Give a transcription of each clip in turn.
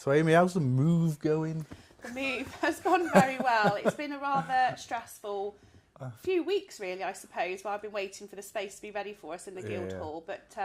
So Amy, how's the move going? The move has gone very well. It's been a rather stressful few weeks, really, I suppose, while I've been waiting for the space to be ready for us in the Guildhall. But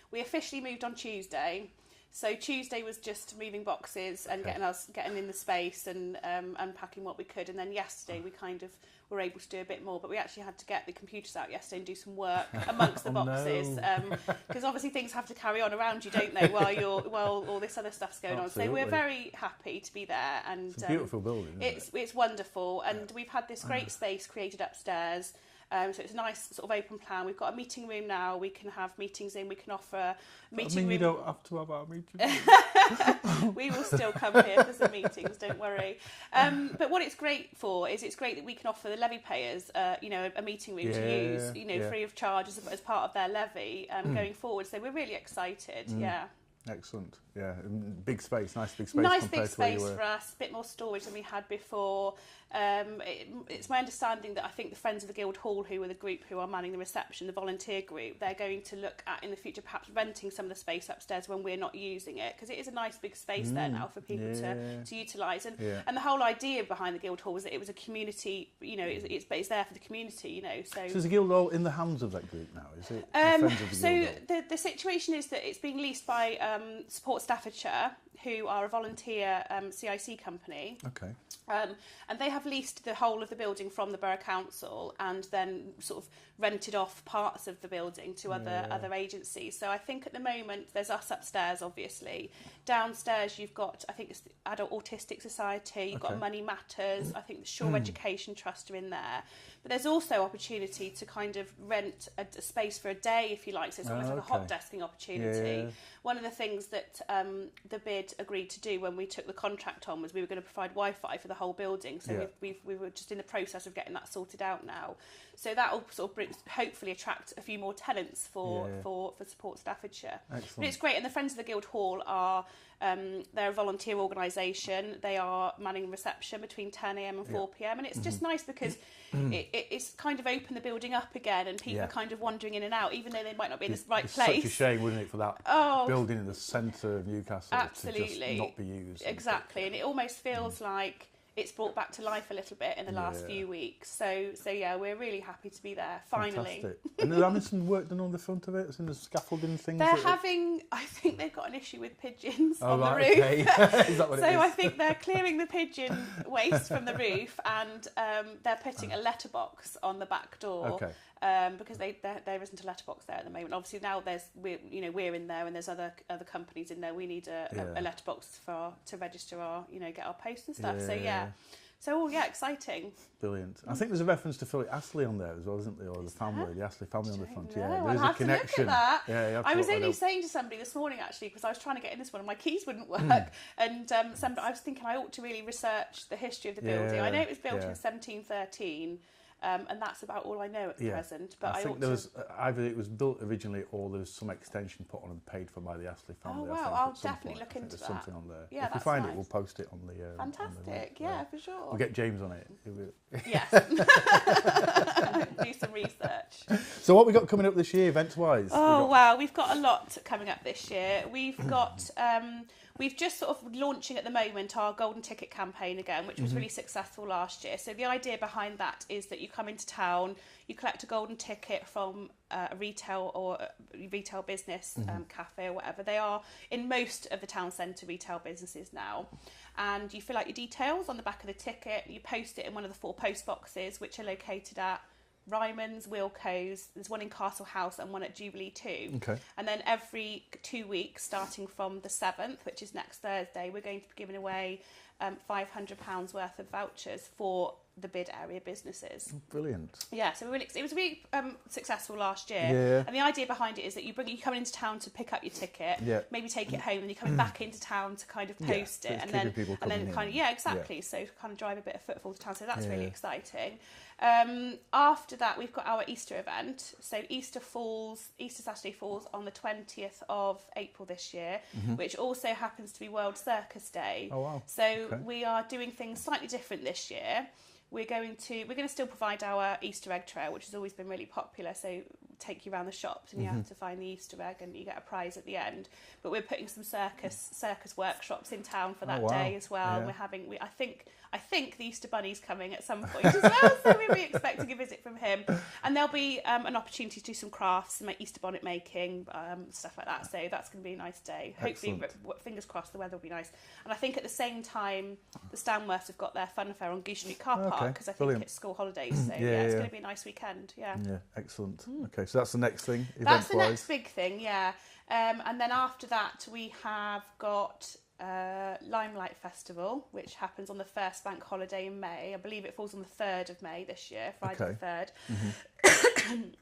we officially moved on Tuesday. So Tuesday was just moving boxes and getting in the space and unpacking what we could. And then yesterday we kind of were able to do a bit more. But we actually had to get the computers out yesterday and do some work amongst the boxes. Because obviously things have to carry on around you, don't they, while all this other stuff's going on. So we're very happy to be there. And it's a beautiful building, isn't it? It's wonderful. And we've had this great space created upstairs. So it's a nice sort of open plan. We've got a meeting room now. We can have meetings in. We can offer meeting room. You don't have to have our meeting. We will still come here for some meetings. Don't worry. But what it's great for is it's great that we can offer the levy payers, a meeting room to use, free of charge as part of their levy going forward. So we're really excited. Yeah. Excellent. Yeah, big space, nice big space. Nice big space for us, a bit more storage than we had before. It's my understanding that I think the Friends of the Guildhall, who are the group who are manning the reception, the volunteer group, they're going to look at in the future perhaps renting some of the space upstairs when we're not using it, because it is a nice big space there now for people to utilise. And the whole idea behind the Guildhall was that it was a community, it's there for the community, So is the Guildhall in the hands of that group now, is it? The situation is that it's being leased by Support Staffordshire, who are a volunteer CIC company. Okay. And they have leased the whole of the building from the Borough Council and then sort of rented off parts of the building to other agencies. So I think at the moment there's us upstairs, obviously. Downstairs you've got, I think it's the Adult Autistic Society, you've got Money Matters, I think the Shaw Education Trust are in there. But there's also opportunity to kind of rent a space for a day, if you like, so it's almost like a hot desking opportunity. Yeah. One of the things that the BID agreed to do when we took the contract on was we were going to provide Wi-Fi for the whole building. So we were just in the process of getting that sorted out now. So that will sort of hopefully attract a few more tenants for Support Staffordshire. Excellent. But it's great. And the Friends of the Guildhall are they're a volunteer organisation. They are manning reception between 10 a.m. and 4 p.m. And it's just nice because it's kind of opened the building up again and people are kind of wandering in and out, even though they might not be in the right place. It's such a shame, wouldn't it, for that building in the centre of Newcastle to just not be used. Exactly. And it almost feels like it's brought back to life a little bit in the last few weeks. So yeah, we're really happy to be there, finally. Fantastic. And they're having some work done on the front of it, some scaffolding things? I think they've got an issue with pigeons on the roof. Okay. Is that what it is? So I think they're clearing the pigeon waste from the roof and they're putting a letterbox on the back door. Okay. Because there isn't a letterbox there at the moment. Obviously now we're in there and there's other companies in there. We need a letterbox to register our get our posts and stuff. So exciting. Brilliant. I think there's a reference to Philip Astley on there as well, isn't there? Or the family, the Astley family on the front. There's a connection. To look at that. Yeah, I was only saying to somebody this morning actually because I was trying to get in this one and my keys wouldn't work. And I was thinking I ought to really research the history of the building. I know it was built in 1713. And that's about all I know at present. But I think there was either it was built originally or there was some extension put on and paid for by the Astley family. Oh wow, I'll definitely look into that. There's something on there. Yeah, if we find it, we'll post it on the. Fantastic, for sure. We'll get James on it. Yes. Do some research. So what we got coming up this year, events-wise? We've got a lot coming up this year. We've got. We've just sort of launching at the moment our golden ticket campaign again, which was really successful last year. So the idea behind that is that you come into town, you collect a golden ticket from a retail business, cafe or whatever. They are in most of the town centre retail businesses now. And you fill out your details on the back of the ticket, you post it in one of the 4 post boxes, which are located at Ryman's, Wilko's, there's one in Castle House and one at Jubilee 2. Okay. And then every 2 weeks, starting from the 7th, which is next Thursday, we're going to be giving away £500 worth of vouchers for the BID area businesses. Brilliant. Yeah, so it was really successful last year. Yeah. And the idea behind it is that you come into town to pick up your ticket, maybe take it home, and you're coming back into town to kind of post it, and then kind of exactly. So kind of drive a bit of footfall to town. So that's really exciting. After that, we've got our Easter event. So Easter Saturday falls on the 20th of April this year, which also happens to be World Circus Day. Oh wow! So we are doing things slightly different this year. We're going to still provide our Easter egg trail, which has always been really popular. So take you around the shops, and you have to find the Easter egg, and you get a prize at the end. But we're putting some circus workshops in town for that day as well. Yeah. And I think the Easter Bunny's coming at some point as well, so we'll be expecting a visit from him. And there'll be an opportunity to do some crafts, some Easter bonnet making, stuff like that. So that's going to be a nice day. Excellent. Hopefully, fingers crossed, the weather will be nice. And I think at the same time, the Stanworths have got their fun fair on Goose Street car park, because I think it's school holidays. So it's going to be a nice weekend. Yeah, excellent. Okay, so that's the next thing. That's the next big thing. Yeah, and then after that we have got Limelight Festival, which happens on the first bank holiday in May. I believe it falls on the 3rd of May this year, Friday the 3rd.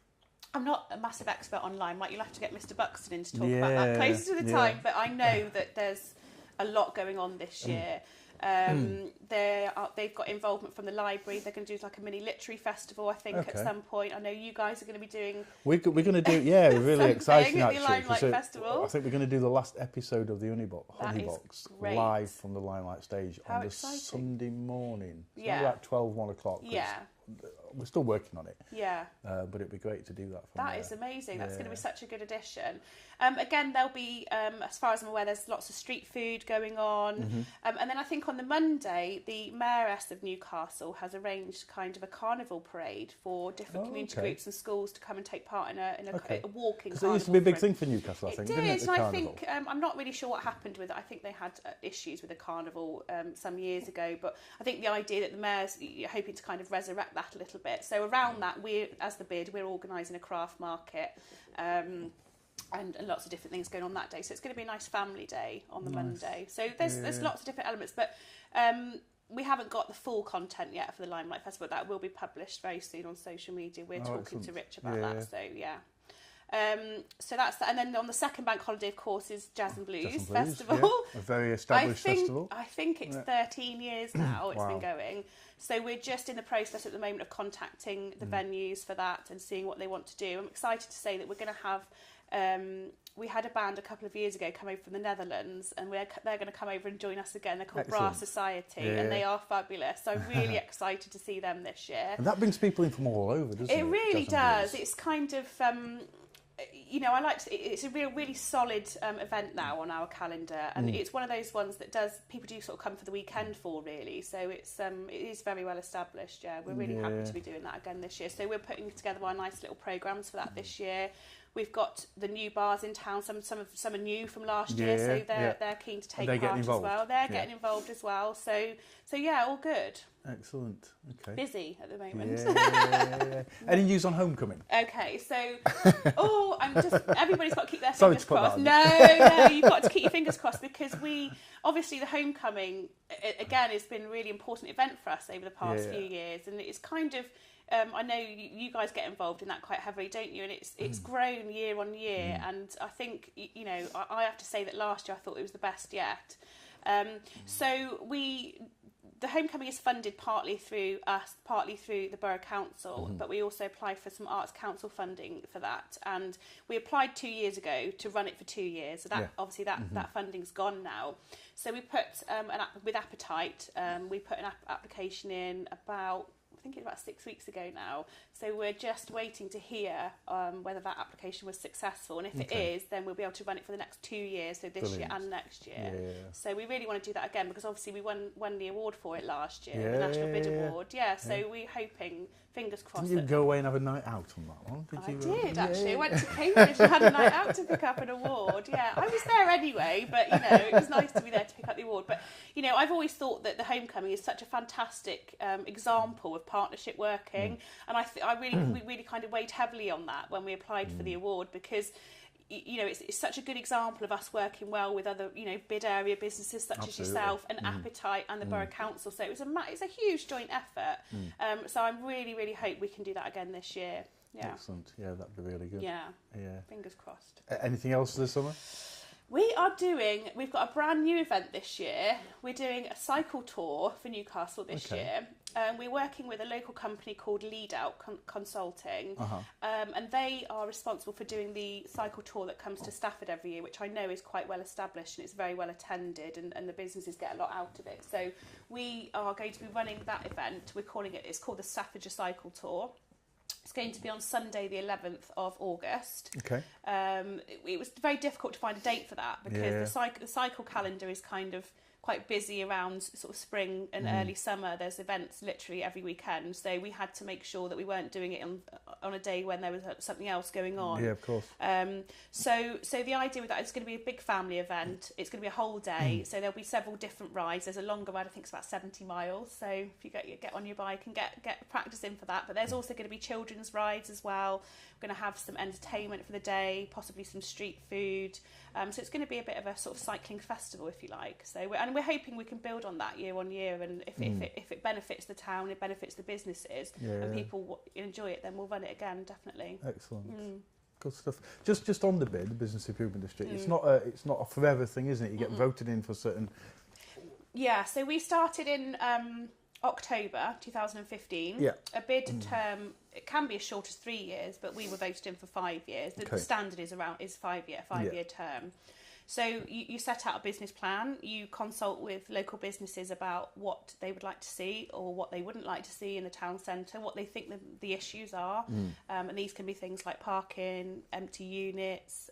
I'm not a massive expert on Limelight. You'll have to get Mr. Buxton in to talk about that closer to the time, but I know that there's a lot going on this year. They've got involvement from the library. They're going to do like a mini literary festival, I think, at some point. I know you guys are going to be doing. We're going to do. Yeah, we're really exciting at the actually. Limelight Festival. I think we're going to do the last episode of the Honeybox live from the Limelight stage on the Sunday morning. So like 1 o'clock. Yeah. We're still working on it. Yeah. But it'd be great to do that. That is amazing. That's going to be such a good addition. Again, there'll be, as far as I'm aware, there's lots of street food going on. And then I think on the Monday, the Mayoress of Newcastle has arranged kind of a carnival parade for different community groups and schools to come and take part in a walking carnival. Because it used to be a big thing for Newcastle, I think, didn't it? And I think, I'm not really sure what happened with it. I think they had issues with the carnival some years ago, but I think the idea that the Mayor's hoping to kind of resurrect that a little bit. So around that, as the BID, we're organising a craft market, and lots of different things going on that day. So it's going to be a nice family day on the Monday. So there's lots of different elements, but we haven't got the full content yet for the Limelight Festival. That will be published very soon on social media. We're talking to Rich about that. So so that's that. And then on the second bank holiday, of course, is Jazz and Blues Festival. A very established festival. I think it's 13 years now it's been going. So we're just in the process at the moment of contacting the venues for that and seeing what they want to do. I'm excited to say that we're going to have. We had a band a couple of years ago come over from the Netherlands, and they're going to come over and join us again. They're called Brass Society, and they are fabulous. So I'm really excited to see them this year. And that brings people in from all over, doesn't it? It really does. It's kind of, it's a really solid event now on our calendar, and it's one of those ones that people do sort of come for the weekend for, really. So it is very well established. Yeah, we're really happy to be doing that again this year. So we're putting together our nice little programmes for that this year. We've got the new bars in town. Some are new from last year, so they're keen to take part as well. They're getting involved as well. So all good. Excellent. Okay. Busy at the moment. Yeah. Any news on Homecoming? Okay, so everybody's got to keep their Sorry fingers to put crossed. that No, you've got to keep your fingers crossed, because obviously the Homecoming again has been a really important event for us over the past few years, and it's kind of. I know you guys get involved in that quite heavily, don't you? And it's grown year on year, and I think I have to say that last year I thought it was the best yet. The Homecoming is funded partly through us, partly through the Borough Council, but we also applied for some Arts Council funding for that, and we applied 2 years ago to run it for 2 years. So that obviously that funding's gone now. So we put with Appetite, we put an application in about 6 weeks ago now. So we're just waiting to hear whether that application was successful, and if it is, then we'll be able to run it for the next 2 years, so this year and next year. So we really want to do that again, because obviously we won the award for it last year, the National BID Award. So we're hoping, fingers crossed. Didn't you go away and have a night out on that one? I did actually. I went to Cambridge and had a night out to pick up an award. Yeah, I was there anyway, but it was nice to be there to pick up the award. But I've always thought that the Homecoming is such a fantastic example of partnership working, and we really kind of weighed heavily on that when we applied for the award, because it's such a good example of us working well with other BID area businesses such as yourself and Appetite and the Borough Council. So it's a huge joint effort. So I really hope we can do that again this year. Yeah. Excellent. Yeah, that'd be really good. Yeah. Fingers crossed. Anything else this summer? We've got a brand new event this year. We're doing a cycle tour for Newcastle this year. We're working with a local company called Lead Out Consulting, and they are responsible for doing the cycle tour that comes to Stafford every year, which I know is quite well established and it's very well attended, and the businesses get a lot out of it. So we are going to be running that event. It's called the Staffordshire Cycle Tour. It's going to be on Sunday the 11th of August. Okay. It was very difficult to find a date for that because the cycle calendar is kind of quite busy around sort of spring and early summer. There's events literally every weekend, so we had to make sure that we weren't doing it on a day when there was something else going on. Yeah, of course. So the idea with that is going to be a big family event. It's going to be a whole day, so there'll be several different rides. There's a longer ride, I think it's about 70 miles, so if you get on your bike and get practice in for that. But there's also going to be children's rides as well. We're going to have some entertainment for the day, possibly some street food. So it's going to be a bit of a sort of cycling festival, if you like. So we're hoping we can build on that year on year, and if it benefits the town, it benefits the businesses, and people enjoy it, then we'll run it again, definitely. Excellent. Good stuff. Just on the BID, the Business Improvement District, it's not a forever thing, isn't it? You get voted in for certain. Yeah. So we started in October 2015. Yeah. A BID term, it can be as short as 3 years, but we were voted in for 5 years. The standard is 5 year term. So you set out a business plan, you consult with local businesses about what they would like to see or what they wouldn't like to see in the town centre, what they think the issues are. And these can be things like parking, empty units,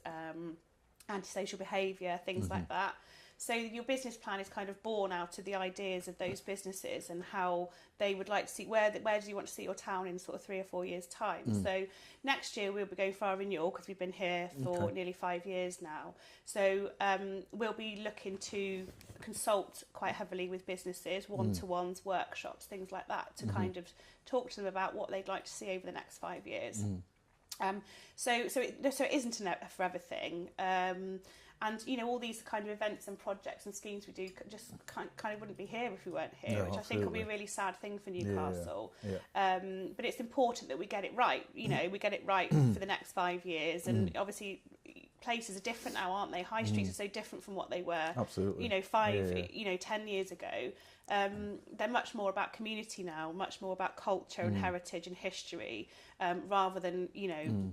antisocial behaviour, things like that. So your business plan is kind of born out of the ideas of those businesses and how they would like to see, where do you want to see your town in sort of 3 or 4 years' time. So next year we'll be going for our renewal because we've been here for nearly 5 years now. So we'll be looking to consult quite heavily with businesses, one-to-ones, workshops, things like that, to kind of talk to them about what they'd like to see over the next 5 years. So it isn't a forever thing. And, you know, all these kind of events and projects and schemes we do just kind of wouldn't be here if we weren't here, which absolutely. I think will be a really sad thing for Newcastle. But it's important that we get it right, you know, we get it right for the next 5 years. And obviously places are different now, aren't they? High streets are so different from what they were, absolutely. You know, 10 years ago. They're much more about community now, much more about culture and heritage and history, rather than, you know...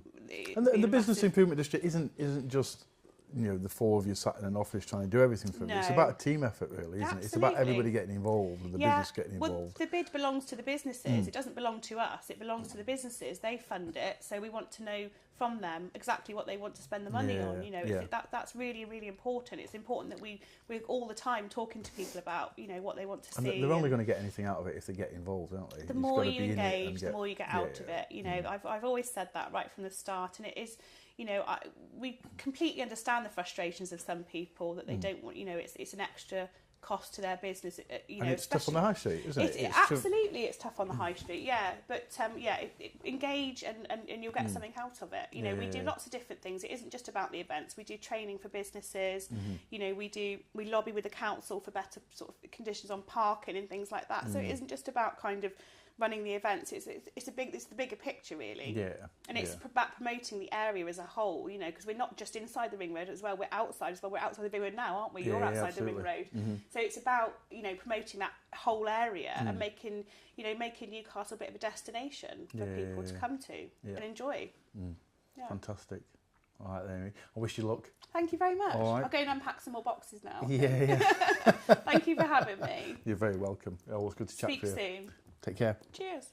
And the Business Improvement District isn't just... you know, the four of you sat in an office trying to do everything for me. It's about a team effort, really, isn't it? It's about everybody getting involved and the business getting involved. Well, the BID belongs to the businesses. It doesn't belong to us. It belongs to the businesses. They fund it, so we want to know from them exactly what they want to spend the money on. You know, that's really, really important. It's important that we're all the time talking to people about, you know, what they want to see. And they're only going to get anything out of it if they get involved, aren't they? The more you engage, the more you get out of it. You know, I've always said that right from the start, and it is... You know, we completely understand the frustrations of some people that they don't want. You know, it's an extra cost to their business. You know, and it's tough on the high street, isn't it? Absolutely, it's tough on the high street. Yeah, but engage and you'll get something out of it. You know, we do lots of different things. It isn't just about the events. We do training for businesses. You know, we lobby with the council for better sort of conditions on parking and things like that. So it isn't just about kind of running the events. It's the bigger picture, really. And it's about promoting the area as a whole, you know, because we're not just inside the ring road as well, we're outside as well. We're outside the ring road now, aren't we? You're outside the ring road. So it's about, you know, promoting that whole area and making Newcastle a bit of a destination for people to come to and enjoy. Fantastic. All right, then, Amy. I wish you luck. Thank you very much. All right. I'll go and unpack some more boxes now. Thank you for having me. You're very welcome. Always good to chat to you. Speak soon. Take care. Cheers.